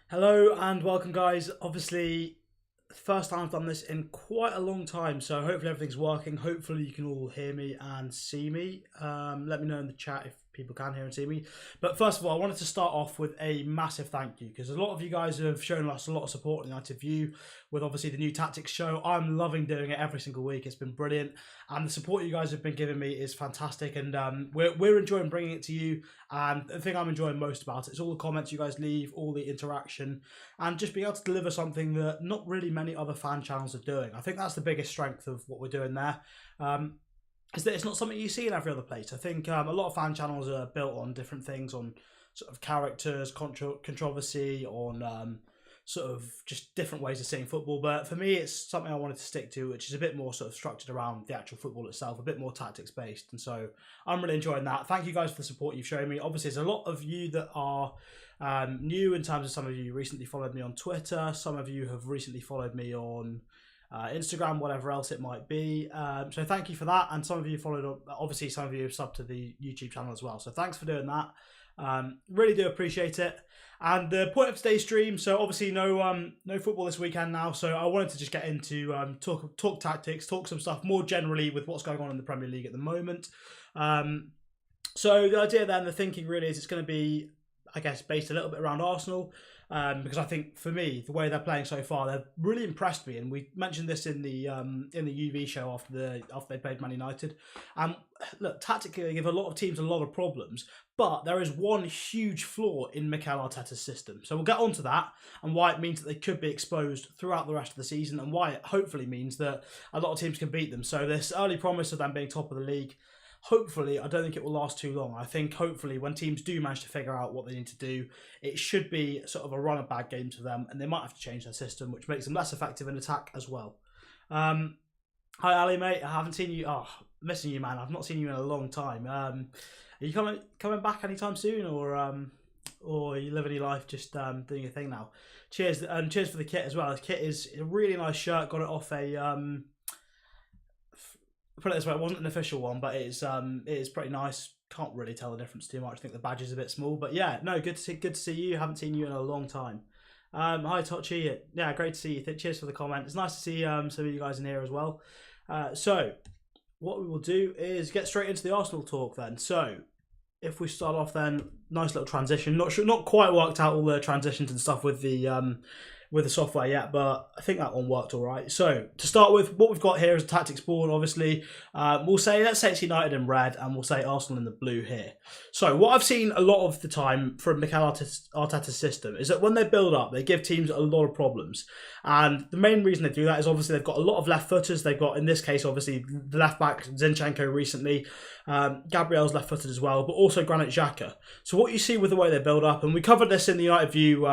Hello and welcome, guys. Obviously, first time I've done this in quite a long time, so hopefully everything's working. Hopefully you can all hear me and see me. Let me know in the chat if people can hear and see me. But first of all, I wanted to start off with a massive thank you, because a lot of you guys have shown us a lot of support in the United View with obviously the new tactics show. I'm loving doing it every single week. It's been brilliant, and the support you guys have been giving me is fantastic, and we're enjoying bringing it to you. And the thing I'm enjoying most about it is all the comments you guys leave, all the interaction, and just being able to deliver something that not really many other fan channels are doing. I think that's the biggest strength of what we're doing there. Is that it's not something you see in every other place. I think a lot of fan channels are built on different things, on sort of characters, controversy, on sort of just different ways of seeing football. But for me, it's something I wanted to stick to, which is a bit more sort of structured around the actual football itself, a bit more tactics based. And so I'm really enjoying that. Thank you guys for the support you've shown me. Obviously, there's a lot of you that are new, in terms of some of you recently followed me on Twitter. Some of you have recently followed me on Instagram, whatever else it might be. So thank you for that. And some of you followed up, obviously some of you have subbed to the YouTube channel as well. So thanks for doing that. Really do appreciate it. And the point of today's stream, so obviously no football this weekend now, so I wanted to just get into talk tactics, talk some stuff more generally with what's going on in the Premier League at the moment. So the idea then, the thinking really is it's going to be, I guess, based a little bit around Arsenal, because I think for me, the way they're playing so far, they've really impressed me. And we mentioned this in the UV show after they played Man United. Look, tactically, they give a lot of teams a lot of problems, but there is one huge flaw in Mikel Arteta's system. So we'll get onto that and why it means that they could be exposed throughout the rest of the season, and why it hopefully means that a lot of teams can beat them. So this early promise of them being top of the league, hopefully, I don't think it will last too long. I think hopefully when teams do manage to figure out what they need to do, it should be sort of a run of bad games for them, and they might have to change their system, which makes them less effective in attack as well. Hi Ali, mate. I haven't seen you. Oh, missing you, man. I've not seen you in a long time. Are you coming back anytime soon, or are you living your life just doing your thing now? Cheers, and cheers for the kit as well. The kit is a really nice shirt. Got it off a put it this way, it wasn't an official one, but it is pretty nice. Can't really tell the difference too much. I think the badge is a bit small, but yeah, no, good to see you. Haven't seen you in a long time. Hi Tochi, yeah, great to see you. Cheers for the comment. It's nice to see some of you guys in here as well. So what we will do is get straight into the Arsenal talk then. So if we start off then, nice little transition. Not quite worked out all the transitions and stuff with the software yet, but I think that one worked all right. So to start with, what we've got here is a tactics board. Obviously, let's say it's United in red, and we'll say Arsenal in the blue here. So what I've seen a lot of the time from Mikel Arteta's system is that when they build up, they give teams a lot of problems. And the main reason they do that is obviously they've got a lot of left footers. They've got, in this case, obviously the left back Zinchenko recently. Gabriel's left footed as well, but also Granit Xhaka. So what you see with the way they build up, and we covered this in the United View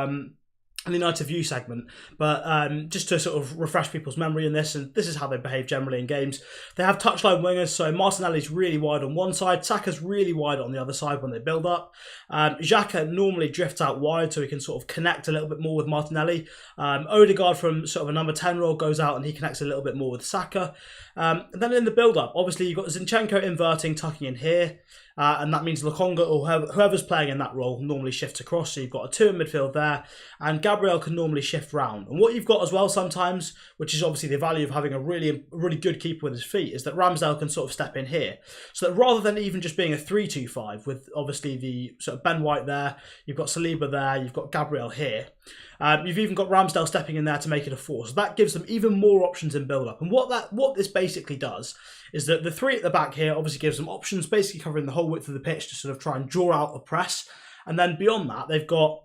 in the United View segment, but just to sort of refresh people's memory in this, and this is how they behave generally in games. They have touchline wingers, so Martinelli's really wide on one side, Saka's really wide on the other side when they build up. Xhaka normally drifts out wide so he can sort of connect a little bit more with Martinelli. Odegaard from sort of a number 10 role goes out and he connects a little bit more with Saka. And then in the build-up, obviously you've got Zinchenko inverting, tucking in here. And that means Lokonga or whoever's playing in that role normally shifts across. So you've got a two in midfield there, and Gabriel can normally shift round. And what you've got as well sometimes, which is obviously the value of having a really good keeper with his feet, is that Ramsdale can sort of step in here. So that rather than even just being a 3-2-5 with obviously the sort of Ben White there, you've got Saliba there, you've got Gabriel here. You've even got Ramsdale stepping in there to make it a 4. So that gives them even more options in build-up. And what this basically does is that the 3 at the back here obviously gives them options, basically covering the whole width of the pitch to sort of try and draw out a press. And then beyond that, they've got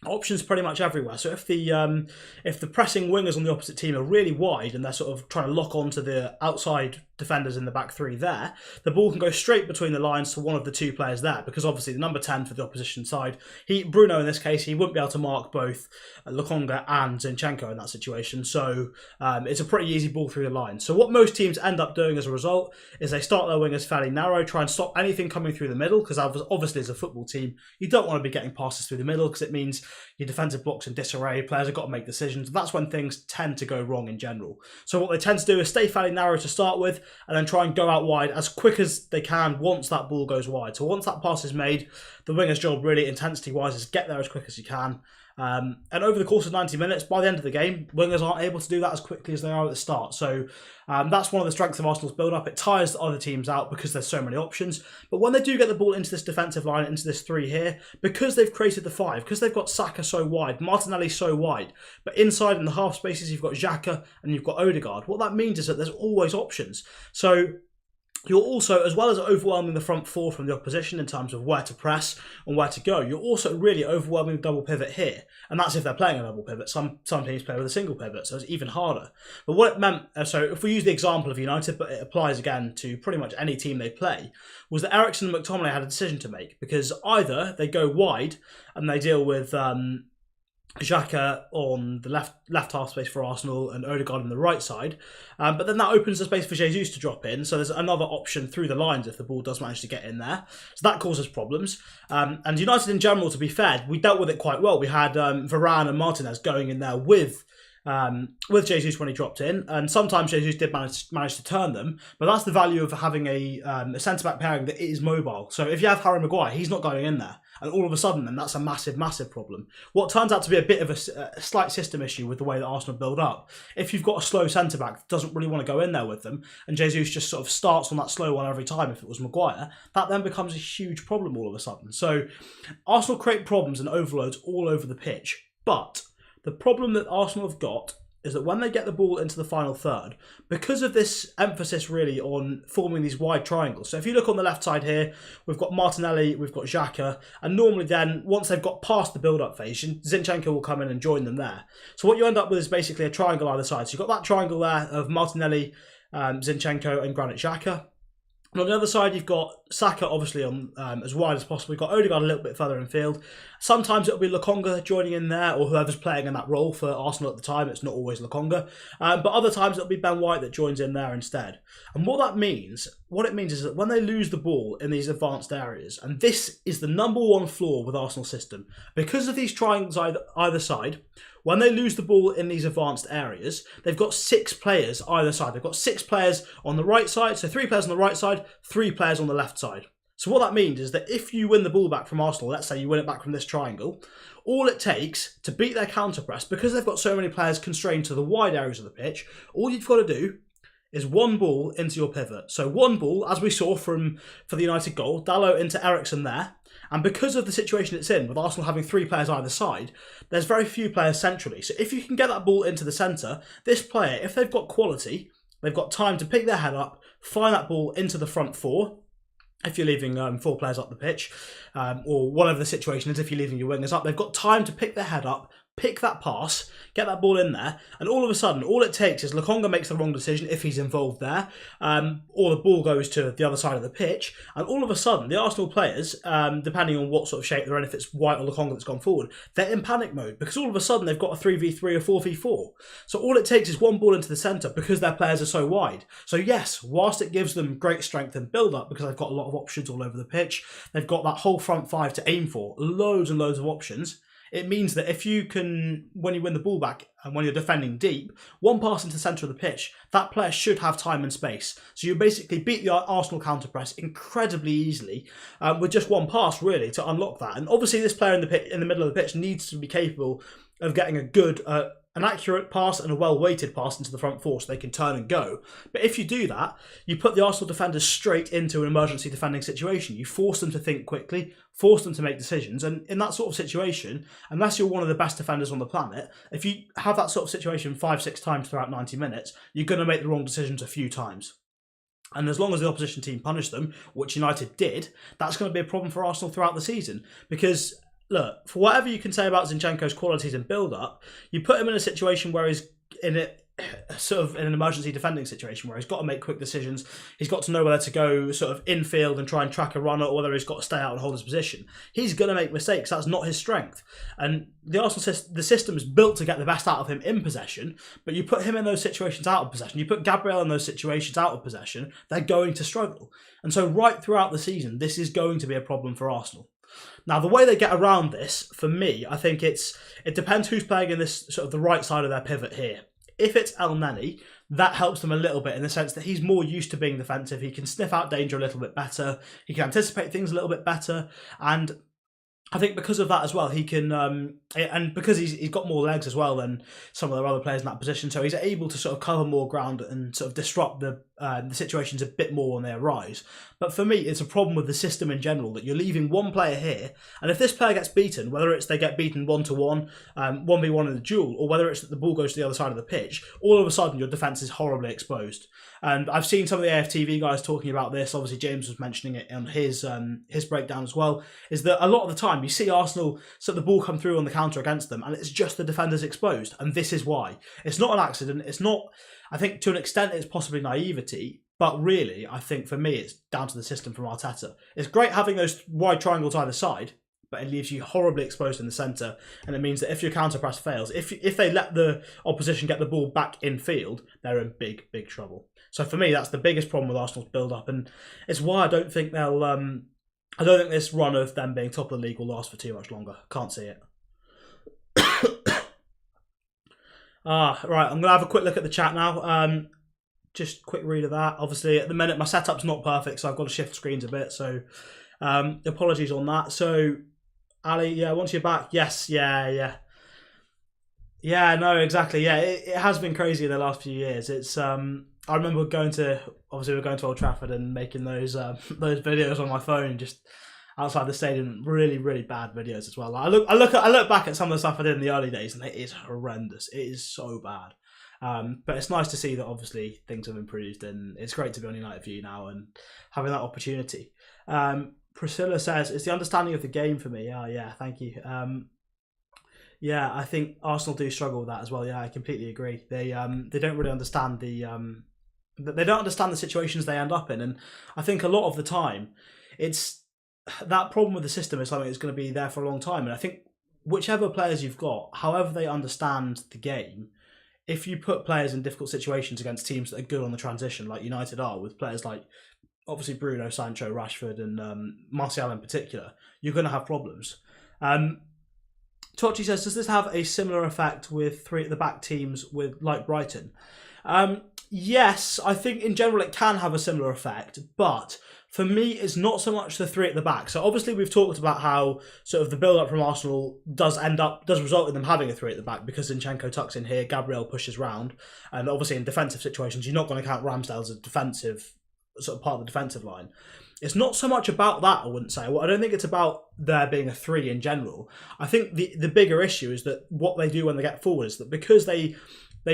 options pretty much everywhere. So if the pressing wingers on the opposite team are really wide and they're sort of trying to lock onto the outside defenders in the back 3 there, the ball can go straight between the lines to one of the 2 players there, because obviously the number 10 for the opposition side, Bruno in this case, he wouldn't be able to mark both Lokonga and Zinchenko in that situation. So it's a pretty easy ball through the lines. So what most teams end up doing as a result is they start their wingers fairly narrow, try and stop anything coming through the middle, because obviously as a football team, you don't want to be getting passes through the middle because it means your defensive block's in disarray, players have got to make decisions. That's when things tend to go wrong in general. So what they tend to do is stay fairly narrow to start with, and then try and go out wide as quick as they can once that ball goes wide. So once that pass is made, the winger's job really intensity-wise is get there as quick as you can, And over the course of 90 minutes, by the end of the game, wingers aren't able to do that as quickly as they are at the start. So that's one of the strengths of Arsenal's build-up. It tires other teams out because there's so many options. But when they do get the ball into this defensive line, into this three here, because they've created the five, because they've got Saka so wide, Martinelli so wide, but inside in the half spaces, you've got Xhaka and you've got Odegaard. What that means is that there's always options. So you're also, as well as overwhelming the front four from the opposition in terms of where to press and where to go, you're also really overwhelming the double pivot here. And that's if they're playing a double pivot. Some teams play with a single pivot, so it's even harder. But what it meant, so if we use the example of United, but it applies again to pretty much any team they play, was that Eriksen and McTominay had a decision to make. Because either they go wide and they deal with Xhaka on the left half space for Arsenal and Odegaard on the right side. But then that opens the space for Jesus to drop in. So there's another option through the lines if the ball does manage to get in there. So that causes problems. And United in general, to be fair, we dealt with it quite well. We had Varane and Martinez going in there with Jesus when he dropped in, and sometimes Jesus did manage to turn them, but that's the value of having a centre-back pairing that is mobile. So if you have Harry Maguire, he's not going in there, and all of a sudden then that's a massive problem. What turns out to be a bit of a slight system issue with the way that Arsenal build up, if you've got a slow centre-back that doesn't really want to go in there with them, and Jesus just sort of starts on that slow one every time if it was Maguire, that then becomes a huge problem all of a sudden. So Arsenal create problems and overloads all over the pitch, but the problem that Arsenal have got is that when they get the ball into the final third, because of this emphasis really on forming these wide triangles. So if you look on the left side here, we've got Martinelli, we've got Xhaka, and normally then, once they've got past the build-up phase, Zinchenko will come in and join them there. So what you end up with is basically a triangle either side. So you've got that triangle there of Martinelli, Zinchenko, and Granit Xhaka. And on the other side, you've got Saka, obviously, on as wide as possible. You've got Odegaard a little bit further in field. Sometimes it'll be Lokonga joining in there, or whoever's playing in that role for Arsenal at the time. It's not always Lokonga. But other times it'll be Ben White that joins in there instead. And what it means is that when they lose the ball in these advanced areas, and this is the number one flaw with Arsenal's system, because of these triangles either side, when they lose the ball in these advanced areas, they've got 6 players either side. They've got 6 players on the right side, so 3 players on the right side, 3 players on the left side. So what that means is that if you win the ball back from Arsenal, let's say you win it back from this triangle, all it takes to beat their counter-press, because they've got so many players constrained to the wide areas of the pitch, all you've got to do is one ball into your pivot. So one ball, as we saw for the United goal, Dalot into Eriksen there. And because of the situation it's in, with Arsenal having 3 players either side, there's very few players centrally. So if you can get that ball into the centre, this player, if they've got quality, they've got time to pick their head up, find that ball into the front 4, if you're leaving 4 players up the pitch, or whatever the situation is, if you're leaving your wingers up, they've got time to pick their head up, pick that pass, get that ball in there, and all of a sudden, all it takes is Lokonga makes the wrong decision if he's involved there, or the ball goes to the other side of the pitch, and all of a sudden, the Arsenal players, depending on what sort of shape they're in, if it's White or Lokonga that's gone forward, they're in panic mode, because all of a sudden, they've got a 3v3 or 4v4. So all it takes is one ball into the centre, because their players are so wide. So yes, whilst it gives them great strength and build-up, because they've got a lot of options all over the pitch, they've got that whole front 5 to aim for, loads and loads of options. It means that if you can, when you win the ball back and when you're defending deep, one pass into the centre of the pitch, that player should have time and space. So you basically beat the Arsenal counter-press incredibly easily with just one pass, really, to unlock that. And obviously this player in the middle of the pitch needs to be capable of getting a good, an accurate pass and a well-weighted pass into the front 4 so they can turn and go. But if you do that, you put the Arsenal defenders straight into an emergency defending situation. You force them to think quickly, force them to make decisions, and in that sort of situation, unless you're one of the best defenders on the planet, if you have that sort of situation 5-6 times throughout 90 minutes, you're going to make the wrong decisions a few times. And as long as the opposition team punish them, which United did, that's going to be a problem for Arsenal throughout the season. Because look, for whatever you can say about Zinchenko's qualities and build-up, you put him in a situation where he's in an emergency defending situation where he's got to make quick decisions. He's got to know whether to go sort of infield and try and track a runner, or whether he's got to stay out and hold his position. He's going to make mistakes. That's not his strength. And the system is built to get the best out of him in possession, but you put him in those situations out of possession, you put Gabriel in those situations out of possession, they're going to struggle. And so right throughout the season, this is going to be a problem for Arsenal. Now, the way they get around this, for me, I think it depends who's playing in this sort of the right side of their pivot here. If it's El Neni, that helps them a little bit in the sense that he's more used to being defensive. He can sniff out danger a little bit better. He can anticipate things a little bit better. And I think because of that as well, he can, and because he's got more legs as well than some of the other players in that position, so he's able to sort of cover more ground and sort of disrupt the situations a bit more when they arise. But for me, it's a problem with the system in general that you're leaving one player here, and if this player gets beaten, whether it's they get beaten 1-to-1, 1v1 in a duel, or whether it's that the ball goes to the other side of the pitch, all of a sudden your defence is horribly exposed. And I've seen some of the AFTV guys talking about this. Obviously, James was mentioning it on his breakdown as well. Is that a lot of the time you see Arsenal set the ball come through on the counter against them, and it's just the defenders exposed, and this is why. It's not an accident. It's not. I think to an extent it's possibly naivety, but really I think for me it's down to the system from Arteta. It's great having those wide triangles either side, but it leaves you horribly exposed in the centre, and it means that if your counter press fails, if they let the opposition get the ball back in field, they're in big trouble. So for me, that's the biggest problem with Arsenal's build-up, and it's why I don't think they'll. I don't think this run of them being top of the league will last for too much longer. Can't see it. Right, I'm gonna have a quick look at the chat now. Just quick read of that. Obviously, at the minute, my setup's not perfect, so I've got to shift screens a bit. So, apologies on that. So, Ali, yeah, once you're back, yes, yeah, no, exactly, yeah. It has been crazy in the last few years. It's I remember we're going to Old Trafford and making those videos on my phone just outside the stadium. Really bad videos as well. Like, I look back at some of the stuff I did in the early days, and it is horrendous. It is so bad. But it's nice to see that obviously things have improved, and it's great to be on United View now and having that opportunity. Priscilla says, it's the understanding of the game for me. Oh, yeah, thank you. Yeah, I think Arsenal do struggle with that as well. Yeah, I completely agree. They don't really understand they don't understand the situations they end up in, and I think a lot of the time it's that problem with the system is something that's going to be there for a long time. And I think whichever players you've got, however they understand the game, if you put players in difficult situations against teams that are good on the transition, like United are, with players like obviously Bruno, Sancho, Rashford, and Martial in particular, you're going to have problems. Tochi says, does this have a similar effect with three at the back teams with like Brighton? Yes, I think in general it can have a similar effect, but for me it's not so much the three at the back. So obviously we've talked about how sort of the build-up from Arsenal does result in them having a three at the back because Zinchenko tucks in here, Gabriel pushes round, and obviously in defensive situations you're not going to count Ramsdale as a defensive sort of part of the defensive line. It's not so much about that, I wouldn't say. Well, I don't think it's about there being a three in general. I think the bigger issue is that what they do when they get forward is that because they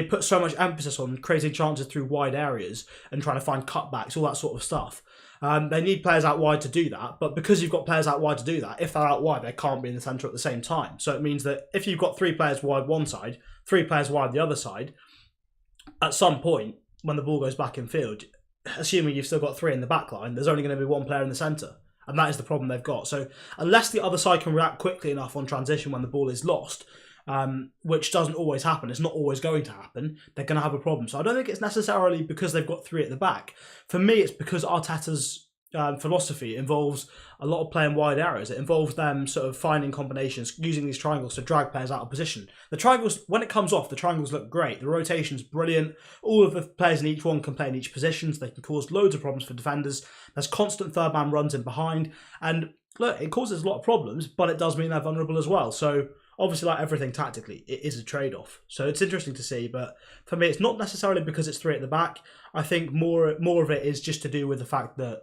put so much emphasis on creating chances through wide areas and trying to find cutbacks, all that sort of stuff. They need players out wide to do that, but because you've got players out wide to do that, if they're out wide, they can't be in the centre at the same time. So it means that if you've got 3 players wide one side, 3 players wide the other side, at some point, when the ball goes back in field, assuming you've still got 3 in the back line, there's only going to be 1 player in the centre. And that is the problem they've got. So unless the other side can react quickly enough on transition when the ball is lost, which doesn't always happen, it's not always going to happen, they're going to have a problem. So I don't think it's necessarily because they've got 3 at the back. For me, it's because Arteta's philosophy involves a lot of playing wide areas. It involves them sort of finding combinations, using these triangles to drag players out of position. The triangles, when it comes off, the triangles look great. The rotation's brilliant. All of the players in each one can play in each position, so they can cause loads of problems for defenders. There's constant third man runs in behind. And look, it causes a lot of problems, but it does mean they're vulnerable as well. So obviously, like everything tactically, it is a trade-off. So it's interesting to see, but for me, it's not necessarily because it's 3 at the back. I think more of it is just to do with the fact that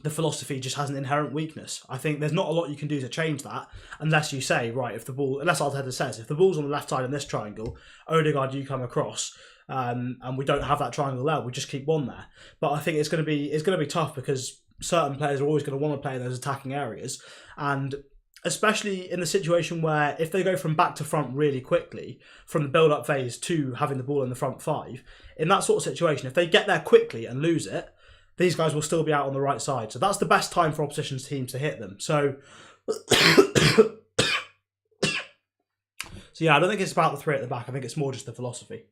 the philosophy just has an inherent weakness. I think there's not a lot you can do to change that unless you say, right, unless Arteta says, if the ball's on the left side in this triangle, Odegaard, you come across, and we don't have that triangle there, we just keep one there. But I think it's going to be tough because certain players are always going to want to play in those attacking areas, and especially in the situation where if they go from back to front really quickly, from the build-up phase to having the ball in the front 5, in that sort of situation, if they get there quickly and lose it, these guys will still be out on the right side. So that's the best time for opposition teams to hit them. So yeah, I don't think it's about the 3 at the back. I think it's more just the philosophy.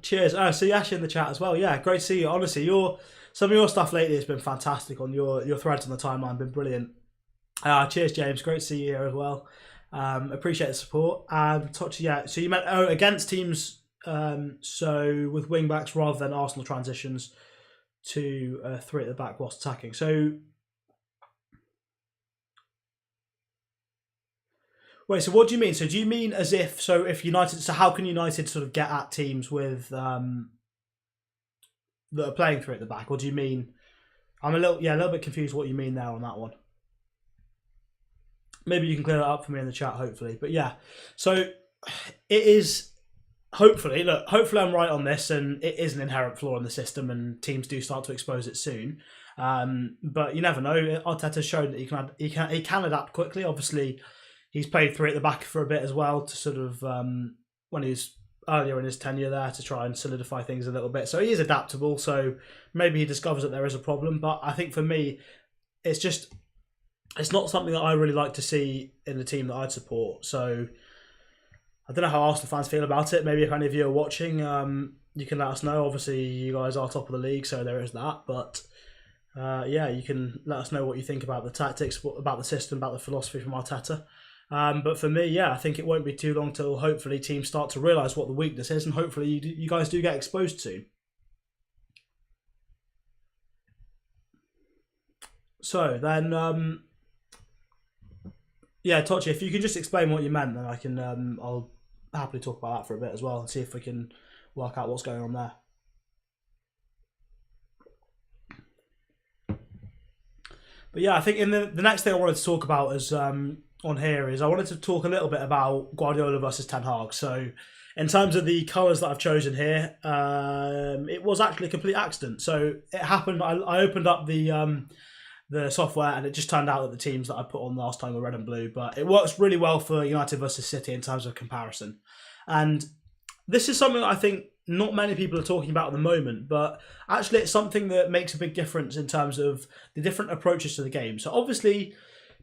Cheers. So Yash in the chat as well. Yeah, great to see you. Honestly, some of your stuff lately has been fantastic on your threads on the timeline. Been brilliant. Cheers, James. Great to see you here as well. Appreciate the support. Tochi, yeah. So you meant against teams. So with wing backs rather than Arsenal transitions. 2-3 at the back whilst attacking. So wait, so what do you mean? So do you mean as if, so if United, so how can United sort of get at teams with that are playing 3 at the back, or do you mean, I'm a little bit confused what you mean there on that one. Maybe you can clear that up for me in the chat, hopefully. But yeah, so it is. Hopefully I'm right on this, and it is an inherent flaw in the system, and teams do start to expose it soon. But you never know. Arteta's shown that he can adapt quickly. Obviously, he's played 3 at the back for a bit as well to sort of when he was earlier in his tenure there to try and solidify things a little bit. So he is adaptable. So maybe he discovers that there is a problem. But I think for me, it's not something that I really like to see in the team that I'd support. So I don't know how Arsenal fans feel about it. Maybe if any of you are watching, you can let us know. Obviously, you guys are top of the league, so there is that. But yeah, you can let us know what you think about the tactics, about the system, about the philosophy from Arteta. But for me, yeah, I think it won't be too long till hopefully teams start to realise what the weakness is, and hopefully you guys do get exposed soon. So then, yeah, Tochi, if you can just explain what you meant, then I can. I'll happily talk about that for a bit as well and see if we can work out what's going on there. But yeah, I think in the next thing I wanted to talk about is on here is I wanted to talk a little bit about Guardiola versus Ten Hag. So in terms of the colours that I've chosen here, it was actually a complete accident. So it happened. I opened up the software, and it just turned out that the teams that I put on last time were red and blue, but it works really well for United versus City in terms of comparison. And this is something that I think not many people are talking about at the moment, but actually it's something that makes a big difference in terms of the different approaches to the game. So obviously,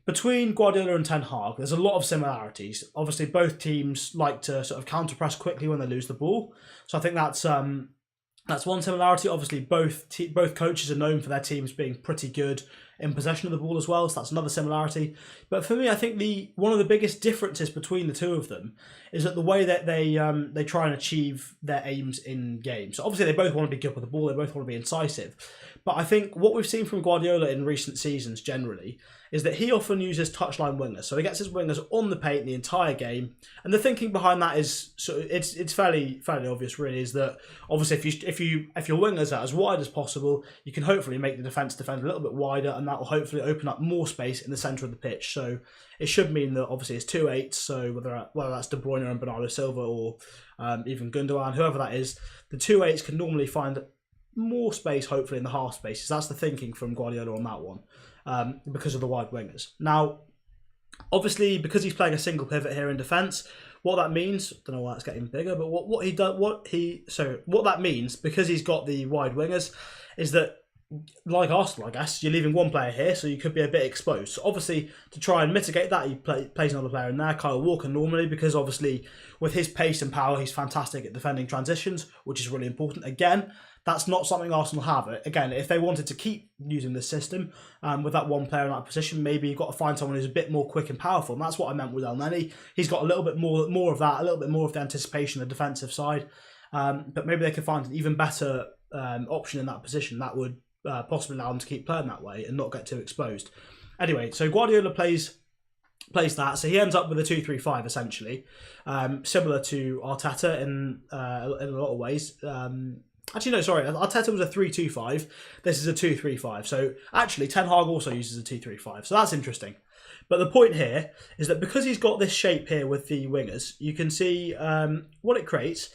between Guardiola and Ten Hag, there's a lot of similarities. Obviously, both teams like to sort of counter-press quickly when they lose the ball. So I think that's one similarity. Obviously, both coaches are known for their teams being pretty good in possession of the ball as well, so that's another similarity. But for me, I think one of the biggest differences between the two of them is that the way that they try and achieve their aims in games. So obviously, they both want to be good with the ball, they both want to be incisive. But I think what we've seen from Guardiola in recent seasons generally is that he often uses touchline wingers. So he gets his wingers on the paint the entire game. And the thinking behind that is, so it's fairly obvious really, is that obviously if your wingers are as wide as possible, you can hopefully make the defence defend a little bit wider, and that will hopefully open up more space in the centre of the pitch. So it should mean that obviously it's 2-8, so whether that's De Bruyne and Bernardo Silva or even Gundogan, whoever that is, the 2-8s can normally find more space hopefully in the half spaces. That's the thinking from Guardiola on that one. Because of the wide wingers. Now, obviously, because he's playing a single pivot here in defence, what that means, I don't know why it's getting bigger, but what that means, because he's got the wide wingers, is that, like Arsenal, I guess, you're leaving one player here, so you could be a bit exposed. So obviously, to try and mitigate that, he plays another player in there, Kyle Walker normally, because obviously, with his pace and power, he's fantastic at defending transitions, which is really important. Again, that's not something Arsenal have. Again, if they wanted to keep using this system with that one player in that position, maybe you've got to find someone who's a bit more quick and powerful. And that's what I meant with El Neni. He's got a little bit more of that, a little bit more of the anticipation, the defensive side. But maybe they could find an even better option in that position that would possibly allow them to keep playing that way and not get too exposed. Anyway, so Guardiola plays that, so he ends up with a 2-3-5 essentially, similar to Arteta in a lot of ways. Actually, no, sorry. Arteta was a 3-2-5. This is a 2-3-5. So actually, Ten Hag also uses a 2-3-5. So that's interesting. But the point here is that because he's got this shape here with the wingers, you can see what it creates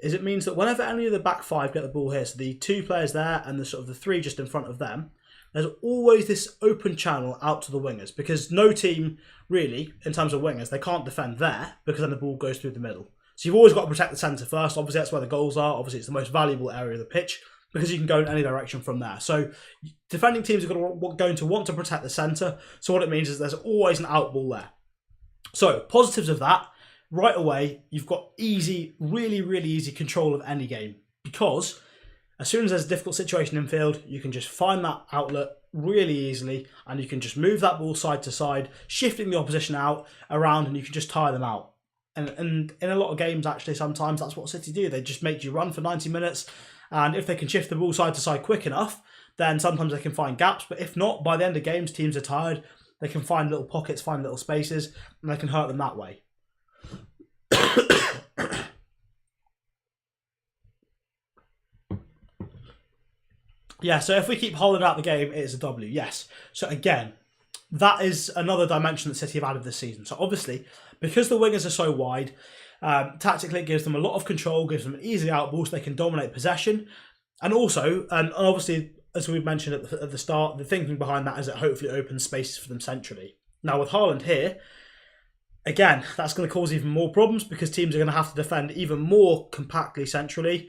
is it means that whenever any of the back five get the ball here, so the two players there and the sort of the three just in front of them, there's always this open channel out to the wingers, because no team really, in terms of wingers, they can't defend there because then the ball goes through the middle. So you've always got to protect the centre first. Obviously, that's where the goals are. Obviously, it's the most valuable area of the pitch because you can go in any direction from there. So defending teams are going to want to protect the centre. So what it means is there's always an out ball there. So positives of that, right away, you've got easy, really, really easy control of any game, because as soon as there's a difficult situation in field, you can just find that outlet really easily and you can just move that ball side to side, shifting the opposition out, around, and you can just tire them out. And in a lot of games, actually, sometimes that's what City do. They just make you run for 90 minutes. And if they can shift the ball side to side quick enough, then sometimes they can find gaps. But if not, by the end of games, teams are tired. They can find little pockets, find little spaces, and they can hurt them that way. Yeah, so if we keep Haaland out the game, it is a W, yes. So again, that is another dimension that City have added this season. So obviously, because the wingers are so wide, tactically it gives them a lot of control, gives them easy out balls, they can dominate possession. And also, and obviously, as we've mentioned at the start, the thinking behind that is it hopefully opens spaces for them centrally. Now with Haaland here, again, that's going to cause even more problems because teams are going to have to defend even more compactly centrally.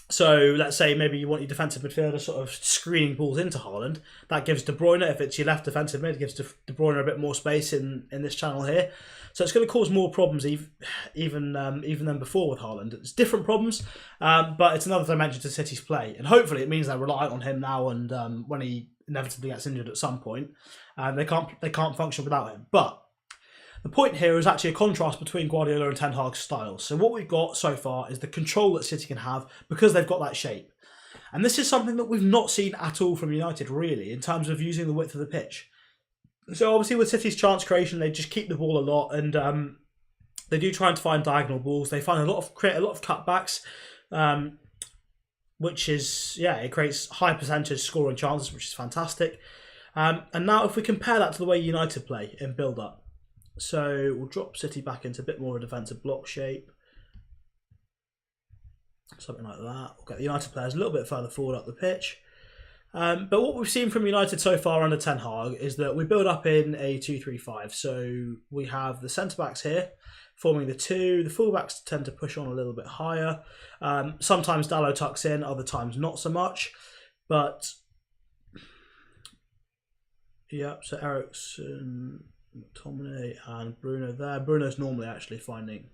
So let's say maybe you want your defensive midfielder sort of screening balls into Haaland. That gives De Bruyne, if it's your left defensive mid, gives De Bruyne a bit more space in this channel here. So it's going to cause more problems even than before with Haaland. It's different problems, but it's another dimension to City's play. And hopefully it means they're reliant on him now and when he inevitably gets injured at some point, they can't function without him. But the point here is actually a contrast between Guardiola and Ten Hag's styles. So what we've got so far is the control that City can have because they've got that shape. And this is something that we've not seen at all from United, really, in terms of using the width of the pitch. So obviously with City's chance creation, they just keep the ball a lot and they do try and find diagonal balls. They create a lot of cutbacks, which is, it creates high percentage scoring chances, which is fantastic. And now if we compare that to the way United play in build-up, so we'll drop City back into a bit more of a defensive block shape. Something like that. We'll get the United players a little bit further forward up the pitch. But what we've seen from United so far under Ten Hag is that we build up in a 2-3-5. So we have the centre-backs here forming the two. The full-backs tend to push on a little bit higher. Sometimes Dalot tucks in, other times not so much. But, yeah, so Eriksen, McTominay and Bruno there. Bruno's normally actually finding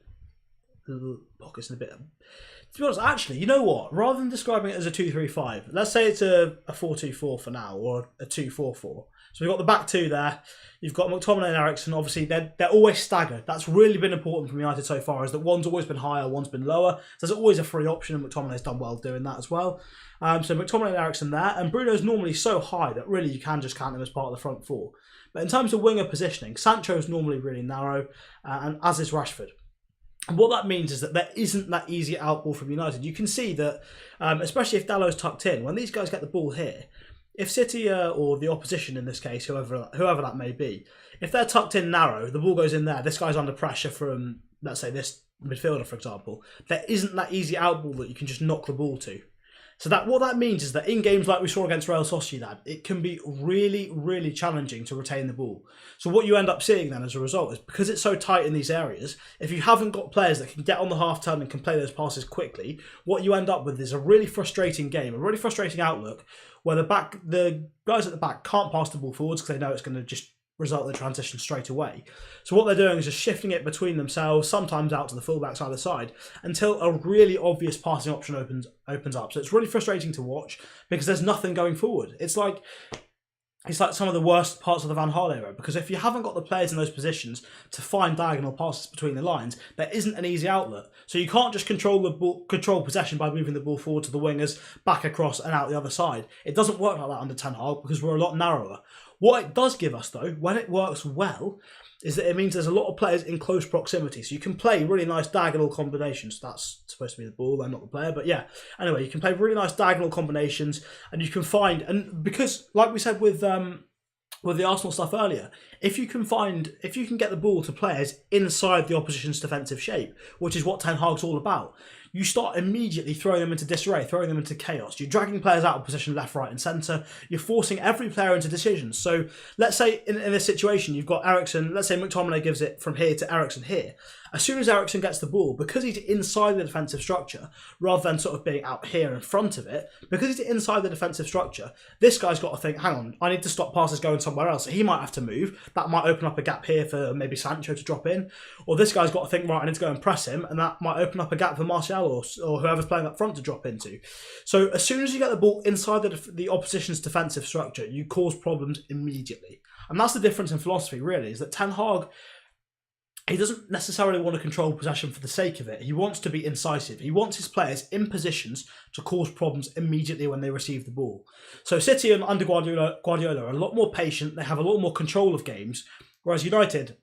little pockets in a bit. To be honest, actually, you know what? Rather than describing it as a 2-3-5, let's say it's a 4-2-4 for now, or a 2-4-4. So we've got the back two there. You've got McTominay and Eriksen. Obviously, they're always staggered. That's really been important from United so far, is that one's always been higher, one's been lower. So there's always a free option, and McTominay's done well doing that as well. So McTominay and Eriksen there, and Bruno's normally so high that really you can just count him as part of the front four. But in terms of winger positioning, Sancho's normally really narrow, and as is Rashford. And what that means is that there isn't that easy outball from United. You can see that, especially if Dalot's tucked in, when these guys get the ball here, if City or the opposition in this case, whoever that may be, if they're tucked in narrow, the ball goes in there, this guy's under pressure from, let's say, this midfielder, for example, there isn't that easy outball that you can just knock the ball to. So what that means is that in games like we saw against Real Sociedad, it can be really, really challenging to retain the ball. So what you end up seeing then as a result is because it's so tight in these areas, if you haven't got players that can get on the half turn and can play those passes quickly, what you end up with is a really frustrating game, a really frustrating outlook, where the guys at the back can't pass the ball forwards because they know it's going to just result in the transition straight away. So what they're doing is just shifting it between themselves, sometimes out to the fullbacks either side, until a really obvious passing option opens up. So it's really frustrating to watch because there's nothing going forward. It's like some of the worst parts of the Van Gaal era, because if you haven't got the players in those positions to find diagonal passes between the lines, there isn't an easy outlet. So you can't just control possession by moving the ball forward to the wingers, back across and out the other side. It doesn't work like that under Ten Hag because we're a lot narrower. What it does give us, though, when it works well, is that it means there's a lot of players in close proximity. So you can play really nice diagonal combinations. That's supposed to be the ball, I'm not the player, but yeah. Anyway, you can play really nice diagonal combinations, and you can find, and because, like we said with the Arsenal stuff earlier, if you can get the ball to players inside the opposition's defensive shape, which is what Ten Hag's all about, you start immediately throwing them into disarray, throwing them into chaos. You're dragging players out of position left, right and centre. You're forcing every player into decisions. So let's say in this situation, you've got Eriksen, let's say McTominay gives it from here to Eriksen here. As soon as Eriksen gets the ball, because he's inside the defensive structure, rather than sort of being out here in front of it, because he's inside the defensive structure, this guy's got to think, hang on, I need to stop passes going somewhere else. So he might have to move. That might open up a gap here for maybe Sancho to drop in. Or this guy's got to think, right, I need to go and press him, and that might open up a gap for Martial or whoever's playing up front to drop into. So as soon as you get the ball inside the opposition's defensive structure, you cause problems immediately. And that's the difference in philosophy, really, is that Ten Hag, he doesn't necessarily want to control possession for the sake of it. He wants to be incisive. He wants his players in positions to cause problems immediately when they receive the ball. So City under Guardiola are a lot more patient. They have a lot more control of games, whereas United,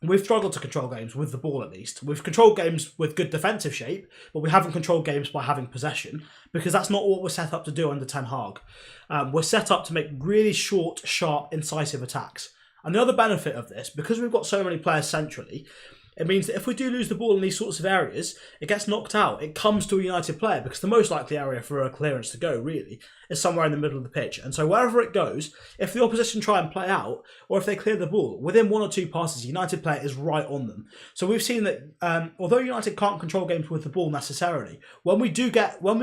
we've struggled to control games with the ball, at least. We've controlled games with good defensive shape, but we haven't controlled games by having possession, because that's not what we're set up to do under Ten Hag. We're set up to make really short, sharp, incisive attacks. And the other benefit of this, because we've got so many players centrally, it means that if we do lose the ball in these sorts of areas, it gets knocked out. It comes to a United player, because the most likely area for a clearance to go, really, is somewhere in the middle of the pitch. And so wherever it goes, if the opposition try and play out, or if they clear the ball, within 1 or 2 passes, a United player is right on them. So we've seen that although United can't control games with the ball necessarily, when we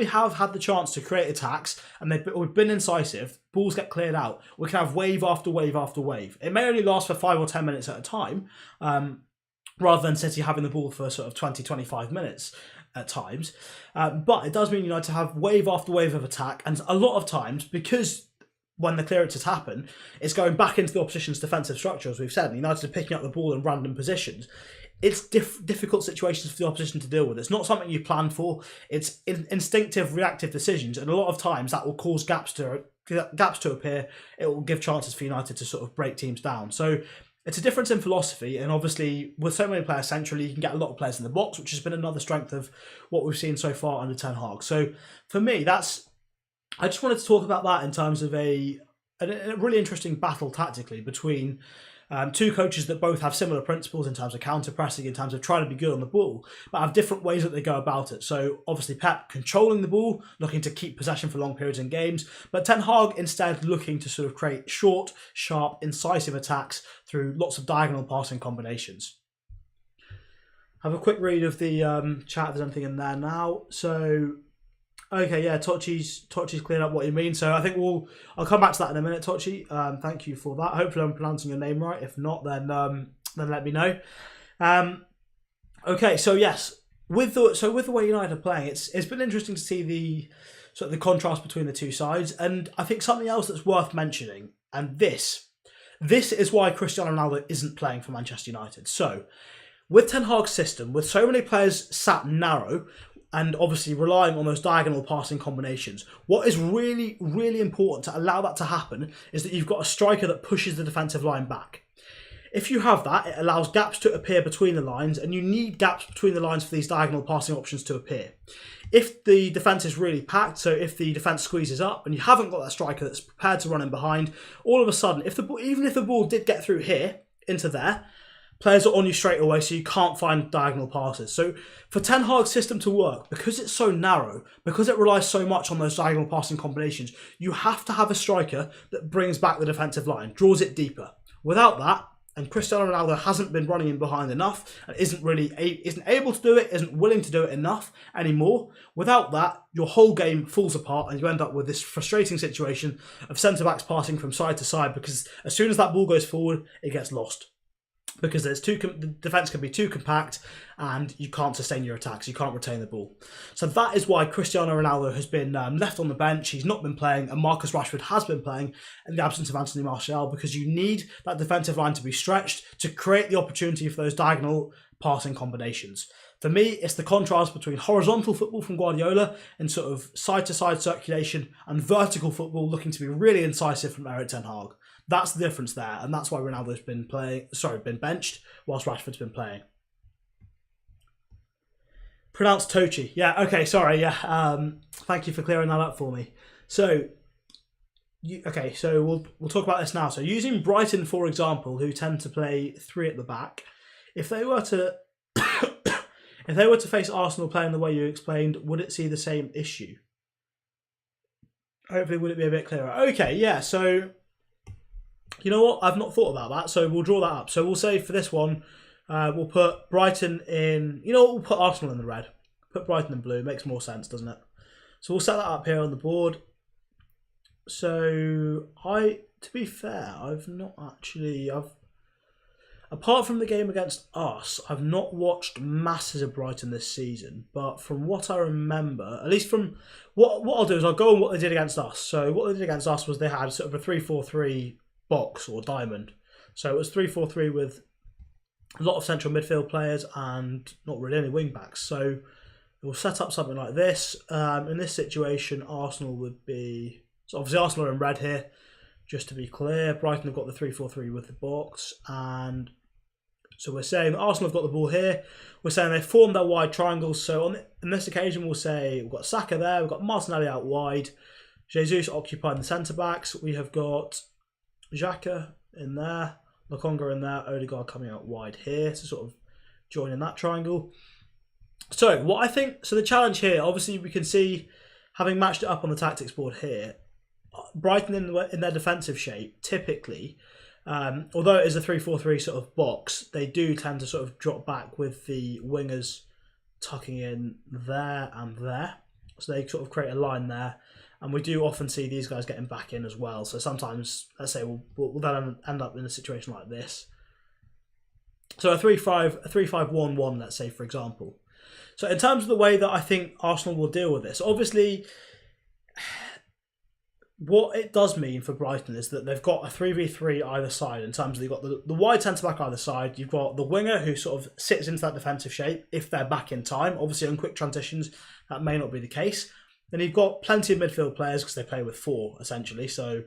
have had the chance to create attacks, and we've been incisive, balls get cleared out, we can have wave after wave after wave. It may only last for 5 or 10 minutes at a time, rather than City having the ball for sort of 20, 25 minutes at times. But it does mean United have wave after wave of attack, and a lot of times, because when the clearances happen, it's going back into the opposition's defensive structure, as we've said, and United are picking up the ball in random positions. It's difficult situations for the opposition to deal with. It's not something you plan for. It's instinctive, reactive decisions, and a lot of times that will cause gaps to appear. It will give chances for United to sort of break teams down. So it's a difference in philosophy, and obviously with so many players centrally, you can get a lot of players in the box, which has been another strength of what we've seen so far under Ten Hag. So for me, I just wanted to talk about that in terms of a really interesting battle tactically between two coaches that both have similar principles in terms of counter-pressing, in terms of trying to be good on the ball, but have different ways that they go about it. So obviously Pep controlling the ball, looking to keep possession for long periods in games, but Ten Hag instead looking to sort of create short, sharp, incisive attacks through lots of diagonal passing combinations. Have a quick read of the chat if there's anything in there now. So okay, yeah, Tochi's cleared up what you mean. So I think I'll come back to that in a minute, Tochi. Thank you for that. Hopefully I'm pronouncing your name right. If not, then let me know. Okay, so yes, with the way United are playing, it's been interesting to see the contrast between the two sides. And I think something else that's worth mentioning, and this is why Cristiano Ronaldo isn't playing for Manchester United. So with Ten Hag's system, with so many players sat narrow, and obviously relying on those diagonal passing combinations, what is really, really important to allow that to happen is that you've got a striker that pushes the defensive line back. If you have that, it allows gaps to appear between the lines, and you need gaps between the lines for these diagonal passing options to appear. If the defence is really packed, so if the defence squeezes up and you haven't got that striker that's prepared to run in behind, all of a sudden, even if the ball did get through here into there, players are on you straight away, so you can't find diagonal passes. So for Ten Hag's system to work, because it's so narrow, because it relies so much on those diagonal passing combinations, you have to have a striker that brings back the defensive line, draws it deeper. Without that, and Cristiano Ronaldo hasn't been running in behind enough, and isn't able to do it, isn't willing to do it enough anymore. Without that, your whole game falls apart, and you end up with this frustrating situation of centre-backs passing from side to side, because as soon as that ball goes forward, it gets lost. Because the defence can be too compact and you can't sustain your attacks, you can't retain the ball. So that is why Cristiano Ronaldo has been left on the bench, he's not been playing, and Marcus Rashford has been playing in the absence of Anthony Martial, because you need that defensive line to be stretched to create the opportunity for those diagonal passing combinations. For me, it's the contrast between horizontal football from Guardiola and sort of side-to-side circulation, and vertical football looking to be really incisive from Erik Ten Hag. That's the difference there, and that's why Ronaldo's been benched, whilst Rashford's been playing. Pronounced Tochi. Yeah, okay, sorry, yeah. Thank you for clearing that up for me. So, we'll talk about this now. So using Brighton, for example, who tend to play 3 at the back, if they were to face Arsenal playing the way you explained, would it see the same issue? Hopefully, would it be a bit clearer? Okay, yeah, so you know what? I've not thought about that, so we'll draw that up. So we'll say for this one, we'll put Brighton in... You know what? We'll put Arsenal in the red. Put Brighton in blue. Makes more sense, doesn't it? So we'll set that up here on the board. So to be fair, apart from the game against us, I've not watched masses of Brighton this season. But from what I remember, at least from what I'll do is I'll go on what they did against us. So what they did against us was they had sort of a 3-4-3 box or diamond. So it was 3-4-3 with a lot of central midfield players and not really any wing backs. So we'll set up something like this. In this situation, Arsenal would be... So obviously Arsenal are in red here, just to be clear. Brighton have got the 3-4-3 with the box. And so we're saying Arsenal have got the ball here. We're saying they formed their wide triangles. So on this occasion, we'll say we've got Saka there. We've got Martinelli out wide. Jesus occupying the centre-backs. We have got Xhaka in there. Lokonga in there. Odegaard coming out wide here to sort of join in that triangle. So what I think... So the challenge here, obviously we can see, having matched it up on the tactics board here, Brighton in their defensive shape, typically, although it is a 3-4-3 sort of box, they do tend to sort of drop back with the wingers tucking in there and there. So they sort of create a line there. And we do often see these guys getting back in as well. So sometimes, let's say, we'll then end up in a situation like this. So a 3-5-1-1, let's say, for example. So in terms of the way that I think Arsenal will deal with this, obviously, what it does mean for Brighton is that they've got a 3v3 either side in terms of they've got the wide centre-back either side. You've got the winger who sort of sits into that defensive shape if they're back in time. Obviously, on quick transitions, that may not be the case. Then you've got plenty of midfield players because they play with 4, essentially. So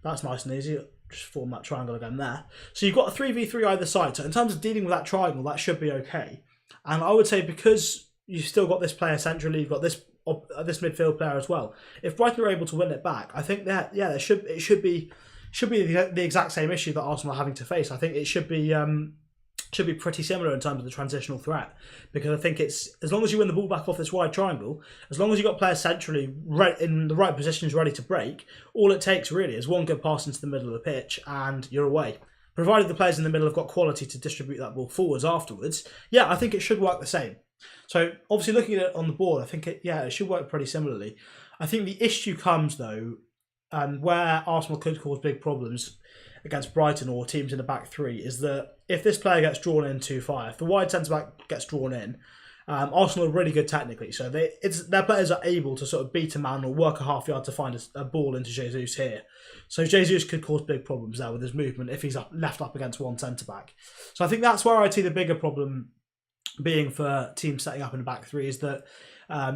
that's nice and easy. Just form that triangle again there. So you've got a 3v3 either side. So in terms of dealing with that triangle, that should be okay. And I would say because you've still got this player centrally, you've got this midfield player as well. If Brighton are able to win it back, I think that it should be the exact same issue that Arsenal are having to face. I think it should be pretty similar in terms of the transitional threat, because I think it's, as long as you win the ball back off this wide triangle, as long as you've got players centrally in the right positions ready to break, all it takes really is one good pass into the middle of the pitch and you're away. Provided the players in the middle have got quality to distribute that ball forwards afterwards, I think it should work the same. So obviously looking at it on the board, I think it should work pretty similarly. I think the issue comes though, where Arsenal could cause big problems against Brighton or teams in the back three, is that if this player gets drawn in too far, if the wide centre-back gets drawn in, Arsenal are really good technically, so their players are able to sort of beat a man or work a half yard to find a ball into Jesus here. So Jesus could cause big problems there with his movement if he's left up against one centre-back. So I think that's where I see the bigger problem being for teams setting up in the back three, is that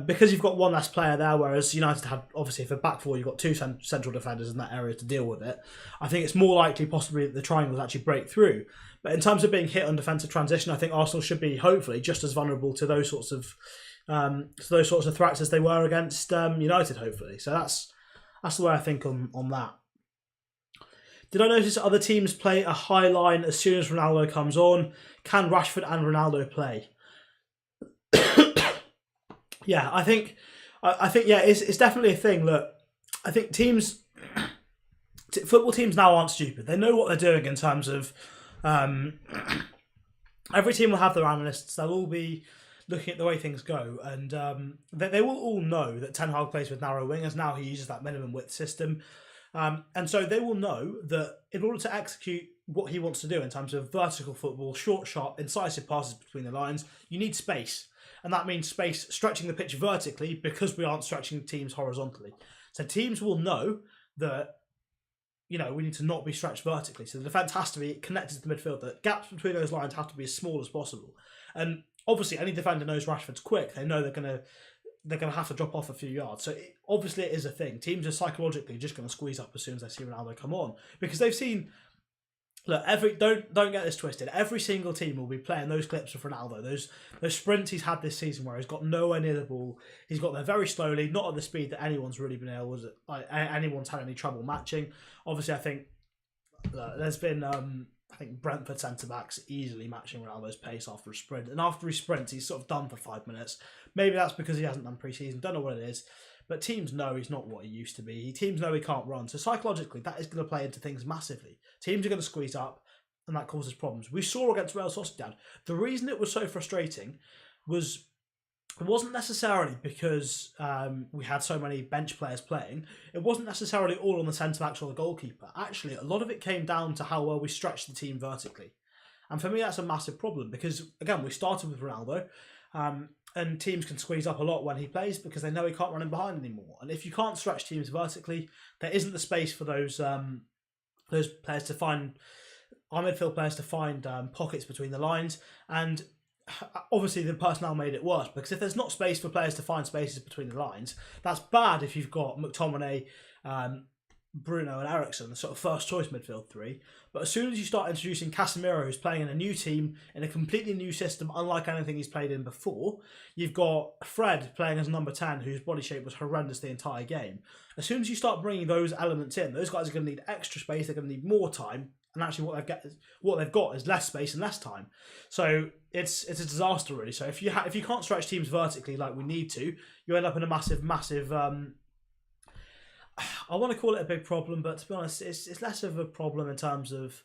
because you've got one less player there, whereas United have, obviously, for back four, you've got 2 central defenders in that area to deal with it. I think it's more likely possibly that the triangles actually break through. But in terms of being hit on defensive transition, I think Arsenal should be hopefully just as vulnerable to those sorts of threats as they were against United, hopefully. So that's the way I think on that. Did I notice other teams play a high line as soon as Ronaldo comes on? Can Rashford and Ronaldo play? Yeah, I think it's definitely a thing. Look, I think football teams now aren't stupid. They know what they're doing in terms of every team will have their analysts. They'll all be looking at the way things go, and they will all know that Ten Hag plays with narrow wingers. Now he uses that minimum width system. And so they will know that in order to execute what he wants to do in terms of vertical football, short, sharp, incisive passes between the lines, you need space. And that means space stretching the pitch vertically because we aren't stretching teams horizontally. So teams will know that, we need to not be stretched vertically. So the defence has to be connected to the midfield. The gaps between those lines have to be as small as possible. And obviously any defender knows Rashford's quick. They know they're going to have to drop off a few yards. So obviously it is a thing. Teams are psychologically just going to squeeze up as soon as they see Ronaldo come on, because they've seen. Look, don't get this twisted. Every single team will be playing those clips of Ronaldo, those sprints he's had this season where he's got nowhere near the ball. He's got there very slowly, not at the speed that anyone's really been able to, anyone's had any trouble matching. Obviously, I think there's been Brentford centre backs easily matching Ronaldo's pace after a sprint, and after he sprints, he's sort of done for 5 minutes. Maybe that's because he hasn't done pre-season. Don't know what it is. But teams know he's not what he used to be. Teams know he can't run. So psychologically, that is going to play into things massively. Teams are going to squeeze up, and that causes problems. We saw against Real Sociedad. The reason it was so frustrating was it wasn't necessarily because we had so many bench players playing. It wasn't necessarily all on the centre-backs or the goalkeeper. Actually, a lot of it came down to how well we stretched the team vertically. And for me, that's a massive problem because, again, we started with Ronaldo. And teams can squeeze up a lot when he plays because they know he can't run in behind anymore. And if you can't stretch teams vertically, there isn't the space for those players to find our midfield players to find pockets between the lines, and obviously the personnel made it worse, because if there's not space for players to find spaces between the lines, that's bad if you've got McTominay, Bruno and Eriksen, the sort of first choice midfield three. But as soon as you start introducing Casemiro, who's playing in a new team, in a completely new system, unlike anything he's played in before, you've got Fred playing as number 10, whose body shape was horrendous the entire game. As soon as you start bringing those elements in, those guys are going to need extra space, they're going to need more time, and actually what they've got is less space and less time. So it's a disaster, really. So if you can't stretch teams vertically like we need to, you end up in a massive I want to call it a big problem, but to be honest, it's less of a problem in terms of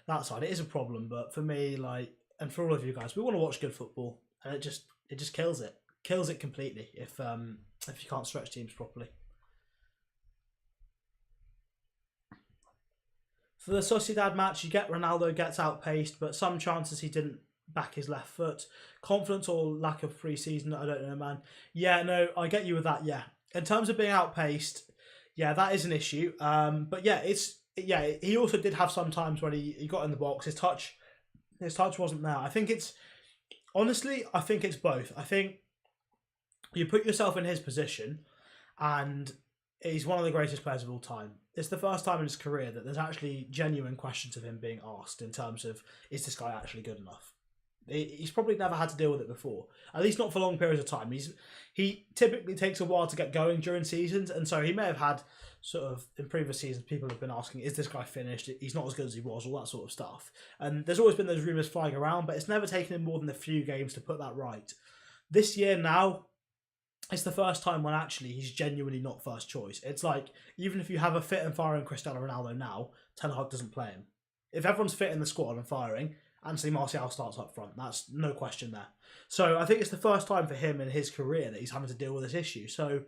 that side. It is a problem, but for me, and for all of you guys, we want to watch good football, and it just kills it completely if you can't stretch teams properly. For the Sociedad match, you get Ronaldo gets outpaced, but some chances he didn't back his left foot. Confidence or lack of pre-season, I don't know, man. Yeah, no, I get you with that. Yeah, in terms of being outpaced. Yeah, that is an issue. But yeah, he also did have some times when he got in the box. His touch wasn't there. I think it's both. I think you put yourself in his position, and he's one of the greatest players of all time. It's the first time in his career that there's actually genuine questions of him being asked in terms of, is this guy actually good enough? He's probably never had to deal with it before, at least not for long periods of time. He typically takes a while to get going during seasons, and so he may have had sort of in previous seasons people have been asking, is this guy finished? He's not as good as he was, all that sort of stuff. And there's always been those rumours flying around, but it's never taken him more than a few games to put that right. This year now, it's the first time when actually he's genuinely not first choice. It's like, even if you have a fit and firing Cristiano Ronaldo now, Ten Hag doesn't play him. If everyone's fit in the squad and firing, Anthony Martial starts up front. That's no question there. So I think it's the first time for him in his career that he's having to deal with this issue. So